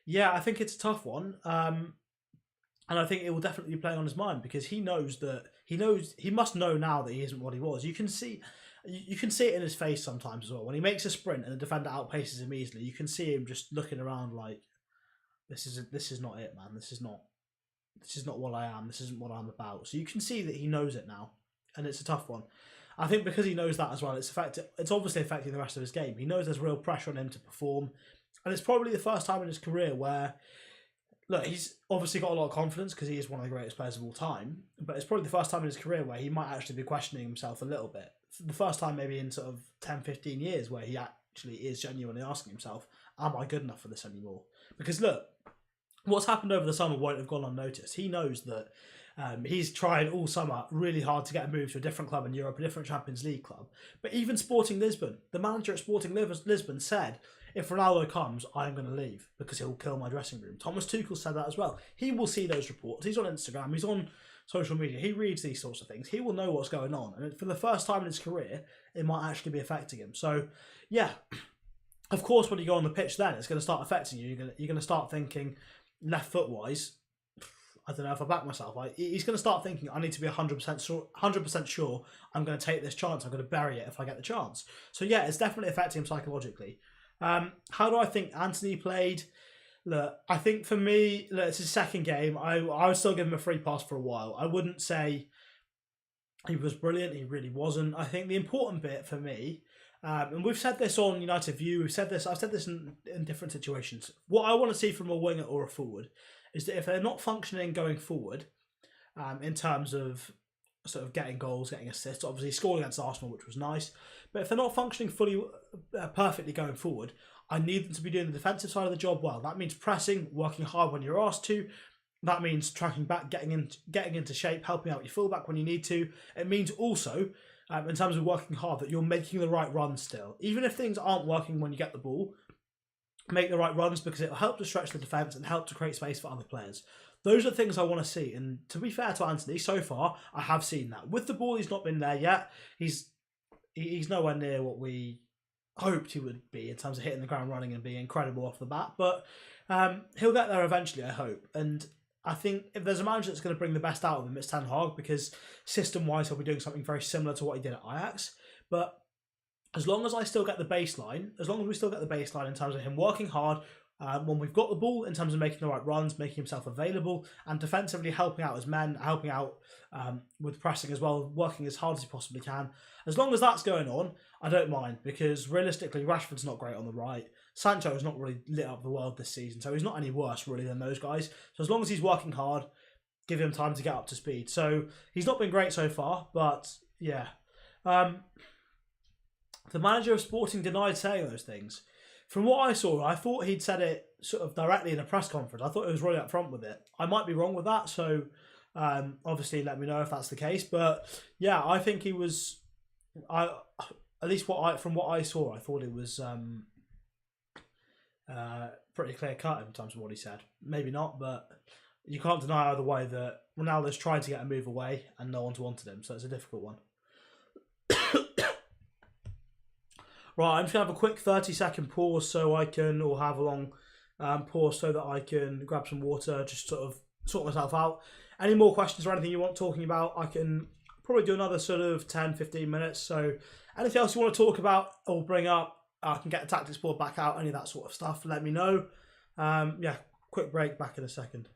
yeah, I think it's a tough one. And I think it will definitely be playing on his mind, because he must know now that he isn't what he was. You can see it in his face sometimes as well. When he makes a sprint and the defender outpaces him easily, you can see him just looking around like, this is not it, man. This is not what I am. This isn't what I'm about. So you can see that he knows it now. And it's a tough one. I think because he knows that as well, it's obviously affecting the rest of his game. He knows there's real pressure on him to perform. And it's probably the first time in his career where, look, he's obviously got a lot of confidence because he is one of the greatest players of all time. But it's probably the first time in his career where he might actually be questioning himself a little bit. The first time maybe in sort of 10, 15 years where he actually is genuinely asking himself, am I good enough for this anymore? Because look, what's happened over the summer won't have gone unnoticed. He knows that he's tried all summer really hard to get a move to a different club in Europe, a different Champions League club. But even Sporting Lisbon, the manager at Sporting Lisbon said, if Ronaldo comes, I'm going to leave because he'll kill my dressing room. Thomas Tuchel said that as well. He will see those reports. He's on Instagram. He's on social media. He reads these sorts of things. He will know what's going on. And for the first time in his career, it might actually be affecting him. So, yeah, of course, when you go on the pitch then, it's going to start affecting you. You're going to start thinking, left foot-wise, I don't know if I back myself. He's going to start thinking, I need to be 100% sure I'm going to take this chance. I'm going to bury it if I get the chance. So yeah, it's definitely affecting him psychologically. How do I think Anthony played? Look, I think for me, look, it's his second game. I would still give him a free pass for a while. I wouldn't say he was brilliant. He really wasn't. I think the important bit for me, and we've said this on United View, I've said this in different situations. What I want to see from a winger or a forward is that if they're not functioning going forward, in terms of sort of getting goals, getting assists, obviously scoring against Arsenal, which was nice, but if they're not functioning fully, perfectly going forward, I need them to be doing the defensive side of the job well. That means pressing, working hard when you're asked to. That means tracking back, getting into shape, helping out your fullback when you need to. It means also, in terms of working hard, that you're making the right runs still. Even if things aren't working when you get the ball, make the right runs, because it'll help to stretch the defence and help to create space for other players. Those are things I want to see. And to be fair to Anthony, so far, I have seen that. With the ball, he's not been there yet. He's nowhere near what we hoped he would be in terms of hitting the ground running and being incredible off the bat. But he'll get there eventually, I hope. And I think if there's a manager that's going to bring the best out of him, it's Ten Hag, because system-wise, he'll be doing something very similar to what he did at Ajax. But as long as we still get the baseline in terms of him working hard, when we've got the ball, in terms of making the right runs, making himself available, and defensively helping out his men, helping out with pressing as well, working as hard as he possibly can. As long as that's going on, I don't mind, because realistically, Rashford's not great on the right. Sancho has not really lit up the world this season, so he's not any worse really than those guys. So as long as he's working hard, give him time to get up to speed. So he's not been great so far, but yeah. The manager of Sporting denied saying those things. From what I saw, I thought he'd said it sort of directly in a press conference. I thought he was really upfront with it. I might be wrong with that, so obviously let me know if that's the case. But yeah, I think he was. At least from what I saw, I thought it was pretty clear cut in terms of what he said. Maybe not, but you can't deny either way that Ronaldo's tried to get a move away and no one's wanted him, so it's a difficult one. Right, I'm just going to have a quick 30-second pause so I can, or have a long pause so that I can grab some water, just sort of sort myself out. Any more questions or anything you want talking about, I can probably do another sort of 10-15 minutes. So anything else you want to talk about or bring up, I can get the tactics board back out, any of that sort of stuff, let me know. Yeah, quick break, back in a second.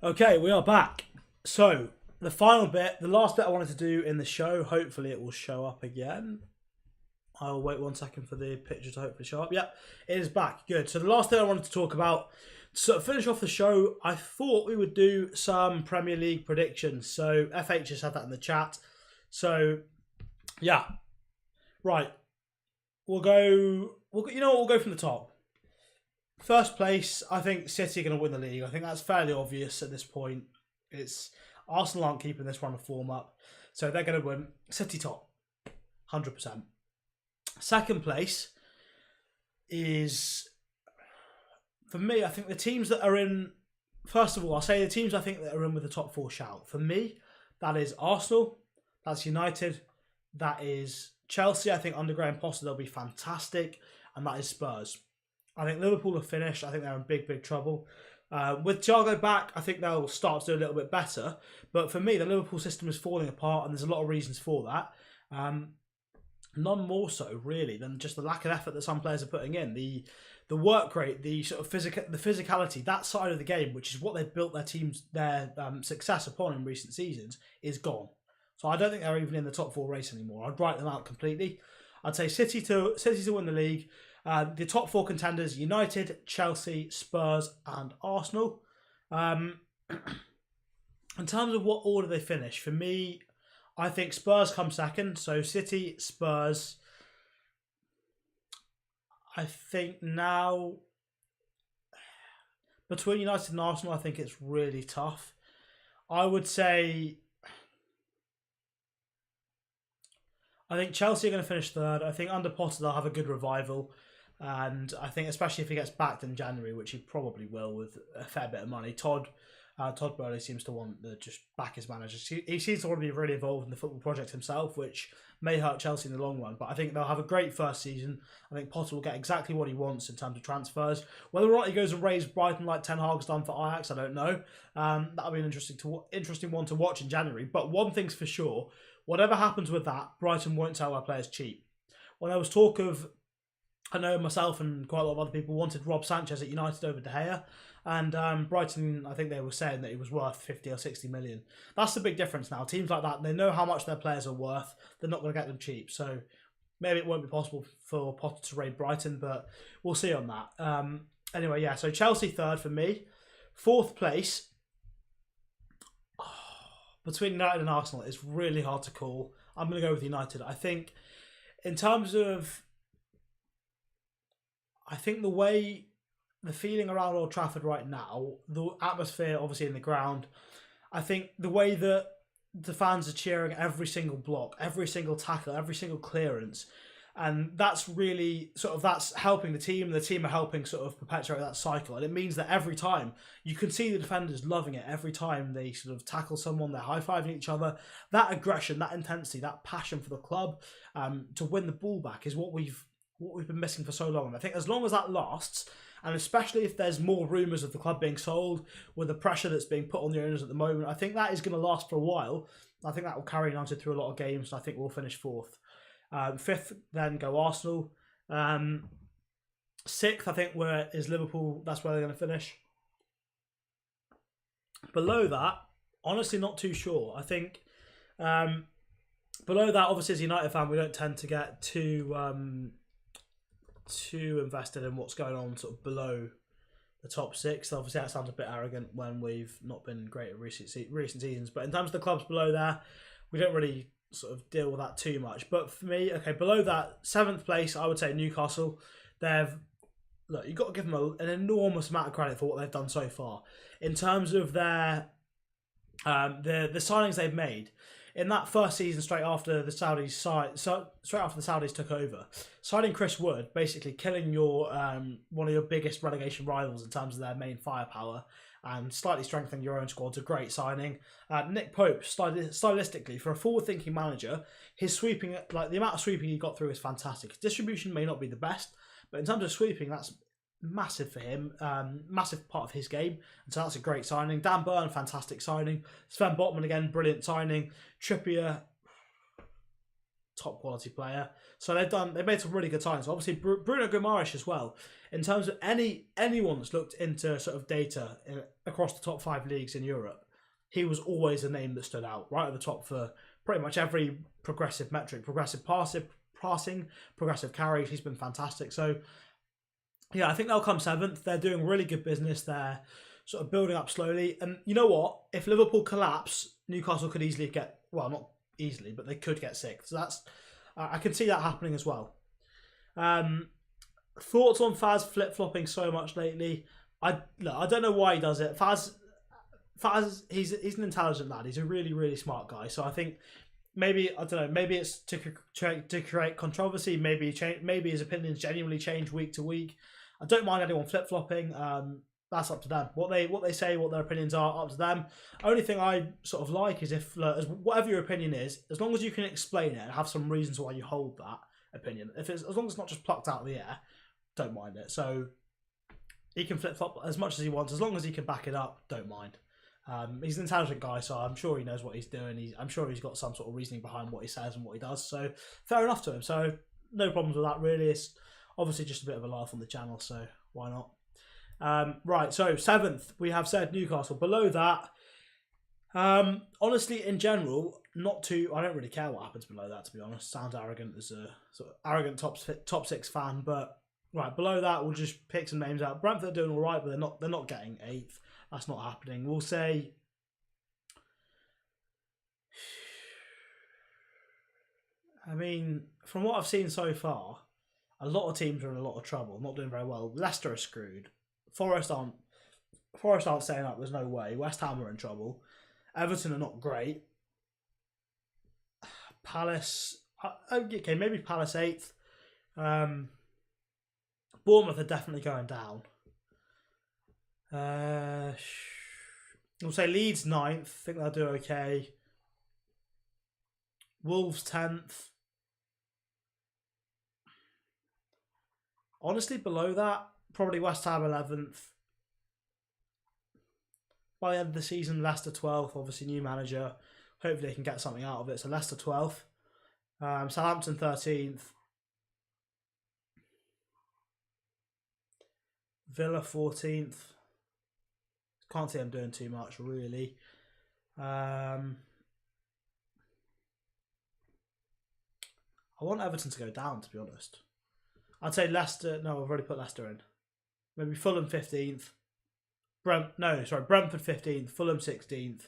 Okay, we are back. So, the final bit, the last bit I wanted to do in the show, hopefully it will show up again. I'll wait 1 second for the picture to hopefully show up. Yep, it is back. Good. So the last thing I wanted to talk about, to sort of finish off the show, I thought we would do some Premier League predictions. So FH just had that in the chat. So, yeah. Right. We'll go from the top. First place, I think City are going to win the league. I think that's fairly obvious at this point. It's Arsenal aren't keeping this run of form up, so they're going to win. City top, 100%. Second place is, for me, I think the teams that are in. First of all, I'll say the teams I think that are in with the top four shout. For me, that is Arsenal, that's United, that is Chelsea. I think under Graham Potter they'll be fantastic, and that is Spurs. I think Liverpool are finished. I think they're in big, big trouble. With Thiago back, I think they'll start to do a little bit better. But for me, the Liverpool system is falling apart, and there's a lot of reasons for that. None more so, really, than just the lack of effort that some players are putting in. The work rate, the sort of physicality, that side of the game, which is what they've built their success upon in recent seasons, is gone. So I don't think they're even in the top four race anymore. I'd write them out completely. I'd say City to win the league. The top four contenders: United, Chelsea, Spurs, and Arsenal. In terms of what order they finish, for me, I think Spurs come second. So City, Spurs. I think now between United and Arsenal, I think it's really tough. I would say I think Chelsea are going to finish third. I think under Potter they'll have a good revival. And I think especially if he gets backed in January, which he probably will with a fair bit of money, Todd Boehly seems to want to just back his managers. He seems to want to be really involved in the football project himself, which may hurt Chelsea in the long run. But I think they'll have a great first season. I think Potter will get exactly what he wants in terms of transfers. Whether or not he goes and raises Brighton like Ten Hag's done for Ajax, I don't know. That'll be an interesting one to watch in January. But one thing's for sure, whatever happens with that, Brighton won't sell their players cheap. When there was talk of, I know myself and quite a lot of other people wanted Rob Sanchez at United over De Gea, and Brighton, I think they were saying that he was worth 50 or 60 million. That's the big difference now. Teams like that, they know how much their players are worth. They're not going to get them cheap. So maybe it won't be possible for Potter to raid Brighton, but we'll see on that. Anyway, yeah, so Chelsea third for me. 4th place, between United and Arsenal, it's really hard to call. I'm going to go with United. I think in terms of, the feeling around Old Trafford right now, the atmosphere obviously in the ground, I think the way that the fans are cheering every single block, every single tackle, every single clearance, and that's really that's helping the team. The team are helping sort of perpetuate that cycle, and it means that every time you can see the defenders loving it. Every time they sort of tackle someone, they're high-fiving each other. That aggression, that intensity, that passion for the club to win the ball back is what we've been missing for so long. And I think as long as that lasts, and especially if there's more rumours of the club being sold, with the pressure that's being put on the owners at the moment, I think that is going to last for a while. I think that will carry United through a lot of games, and I think we'll finish 4th. 5th, then go Arsenal. 6th, I think, is Liverpool. That's where they're going to finish. Below that, honestly, not too sure. I think below that, obviously, as a United fan, we don't tend to get too invested in what's going on sort of below the top 6. Obviously, that sounds a bit arrogant when we've not been great at recent seasons. But in terms of the clubs below there, we don't really sort of deal with that too much. But for me, okay, below that, 7th place, I would say Newcastle. You've got to give them an enormous amount of credit for what they've done so far in terms of their the signings they've made in that first season straight after the Saudis took over. Signing Chris Wood, basically killing your one of your biggest relegation rivals in terms of their main firepower, and slightly strengthening your own squad's a great signing. Nick Pope, stylistically, for a forward-thinking manager, his sweeping, the amount of sweeping he got through is fantastic. His distribution may not be the best, but in terms of sweeping, that's massive for him, massive part of his game, and so that's a great signing. Dan Burn, fantastic signing. Sven Botman, again, brilliant signing. Trippier, top quality player. So they've made some really good signings. Obviously, Bruno Guimaraes as well. In terms of anyone that's looked into sort of data across the top 5 leagues in Europe, he was always a name that stood out right at the top for pretty much every progressive metric, progressive passing, progressive carries. He's been fantastic. So yeah, I think they'll come 7th. They're doing really good business. They're sort of building up slowly. And you know what? If Liverpool collapse, Newcastle could easily get, well, not easily, but they could get 6th. So that's, I can see that happening as well. Thoughts on Faz flip-flopping so much lately? I don't know why he does it. Faz, he's an intelligent lad. He's a really, really smart guy. So I think maybe it's to create controversy. Maybe his opinions genuinely change week to week. I don't mind anyone flip-flopping. That's up to them. What they say, what their opinions are, up to them. Only thing I sort of like is if whatever your opinion is, as long as you can explain it and have some reasons why you hold that opinion. As long as it's not just plucked out of the air, don't mind it. So he can flip-flop as much as he wants, as long as he can back it up. Don't mind. He's an intelligent guy, so I'm sure he knows what he's doing. I'm sure he's got some sort of reasoning behind what he says and what he does. So fair enough to him. So no problems with that, really. It's obviously just a bit of a laugh on the channel, so why not? Right, so 7th, we have said Newcastle. Below that, honestly, in general, I don't really care what happens below that, to be honest. Sounds arrogant as a sort of arrogant top 6 fan, but right, below that, we'll just pick some names out. Brentford are doing all right, but they're not getting 8th. That's not happening. We'll say, I mean, from what I've seen so far, a lot of teams are in a lot of trouble, not doing very well. Leicester are screwed. Forest aren't staying up. There's no way. West Ham are in trouble. Everton are not great. Palace, okay, maybe Palace 8th. Bournemouth are definitely going down. We'll say Leeds 9th. I think they'll do okay. Wolves 10th. Honestly, below that, probably West Ham 11th. By the end of the season, Leicester 12th. Obviously, new manager. Hopefully, they can get something out of it. So Leicester 12th. Southampton 13th. Villa 14th. Can't see them doing too much, really. I want Everton to go down, to be honest. I'd say Leicester. No, I've already put Leicester in. Maybe Fulham 15th. Brentford 15th, Fulham 16th.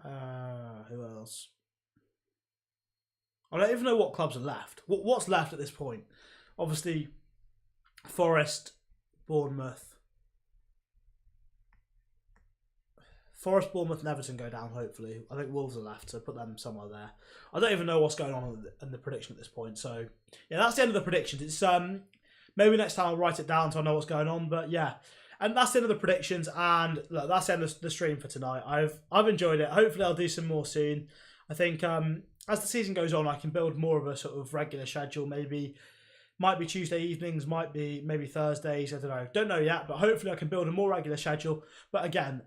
Who else? I don't even know what clubs are left. What's left at this point? Obviously, Forest, Bournemouth. Forest, Bournemouth, and Everton go down, hopefully. I think Wolves are left, so put them somewhere there. I don't even know what's going on in the prediction at this point. So, yeah, that's the end of the predictions. It's maybe next time I'll write it down so I know what's going on. But, yeah. And that's the end of the predictions. And look, that's the end of the stream for tonight. I've enjoyed it. Hopefully I'll do some more soon. I think as the season goes on, I can build more of a sort of regular schedule. Maybe might be Tuesday evenings, might be maybe Thursdays. I don't know yet, but hopefully I can build a more regular schedule. But again,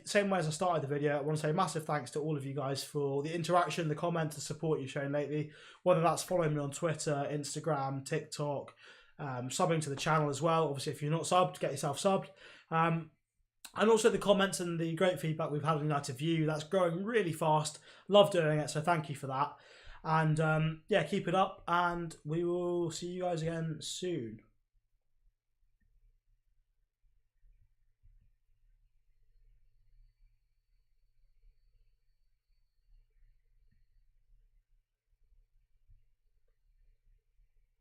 same way as I started the video, I want to say massive thanks to all of you guys for the interaction, the comments, the support you've shown lately. Whether that's following me on Twitter, Instagram, TikTok, subbing to the channel as well. Obviously, if you're not subbed, get yourself subbed. And also the comments and the great feedback we've had on United View. That's growing really fast. Love doing it, so thank you for that. And yeah, keep it up, and we will see you guys again soon.